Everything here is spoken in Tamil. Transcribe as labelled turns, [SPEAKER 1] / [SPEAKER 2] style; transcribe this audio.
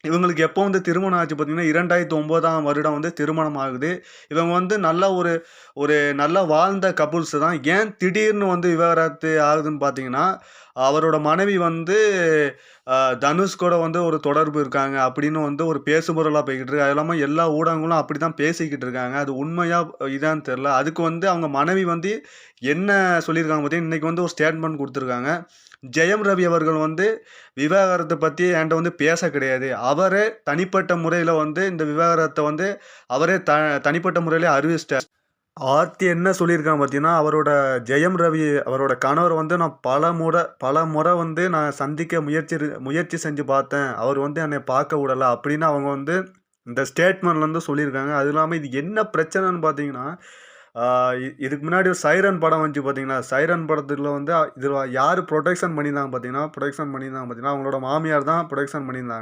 [SPEAKER 1] இவங்களுக்கு எப்போ வந்து திருமணம் ஆச்சு பார்த்தீங்கன்னா, 2009ஆம் வருடம் வந்து திருமணம் ஆகுது. இவங்க வந்து நல்ல ஒரு ஒரு நல்லா வாழ்ந்த கப்புல்ஸ் தான். ஏன் திடீர்னு வந்து விவாகரத்து ஆகுதுன்னு பார்த்தீங்கன்னா, அவரோட மனைவி வந்து அ தனுஷ் கூட வந்து ஒரு தொடர்பு இருக்காங்க அப்படின்னு வந்து ஒரு பேசுபொருளா போய்க்கிட்டு இருக்கு. அது இல்லாம எல்லா ஊடகங்களும் அப்படித்தான் பேசிக்கிட்டு இருக்காங்க. அது உண்மையா இதான்னு தெரியல. அதுக்கு வந்து அவங்க மனைவி வந்து என்ன சொல்லியிருக்காங்க பார்த்தீங்கன்னா, இன்னைக்கு வந்து ஒரு ஸ்டேட்மெண்ட் குடுத்துருக்காங்க. ஜெயம் ரவி அவர்கள் வந்து விவாகரத்த பத்தி என்ட்ட வந்து பேச கிடையாது. அவரே தனிப்பட்ட முறையில வந்து இந்த விவாகரத்த வந்து அவரே தனிப்பட்ட முறையிலே அறிவிச்சுட்டார். ஆர்த்தி என்ன சொல்லியிருக்காங்க பார்த்தீங்கன்னா, அவரோட ஜெயம் ரவி அவரோட கணவர் வந்து நான் பலமுறை வந்து நான் சந்திக்க முயற்சி செஞ்சு பார்த்தேன். அவர் வந்து என்னைய பார்க்க விடல அப்படின்னு அவங்க வந்து இந்த ஸ்டேட்மெண்ட்ல வந்து சொல்லியிருக்காங்க. அதுவும் இல்லாம இது என்ன பிரச்சனைன்னு பார்த்தீங்கன்னா, ஆ இதுக்கு முன்னாடி ஒரு சைரன் படம் வந்துச்சு பார்த்தீங்களா? சைரன் படத்துல வந்து இதுல யாரு புரொடக்ஷன் பண்ணியிருந்தாங்க பார்த்தீங்கன்னா, அவங்களோட மாமியார் தான் புரொடக்ஷன் பண்ணியிருந்தாங்க.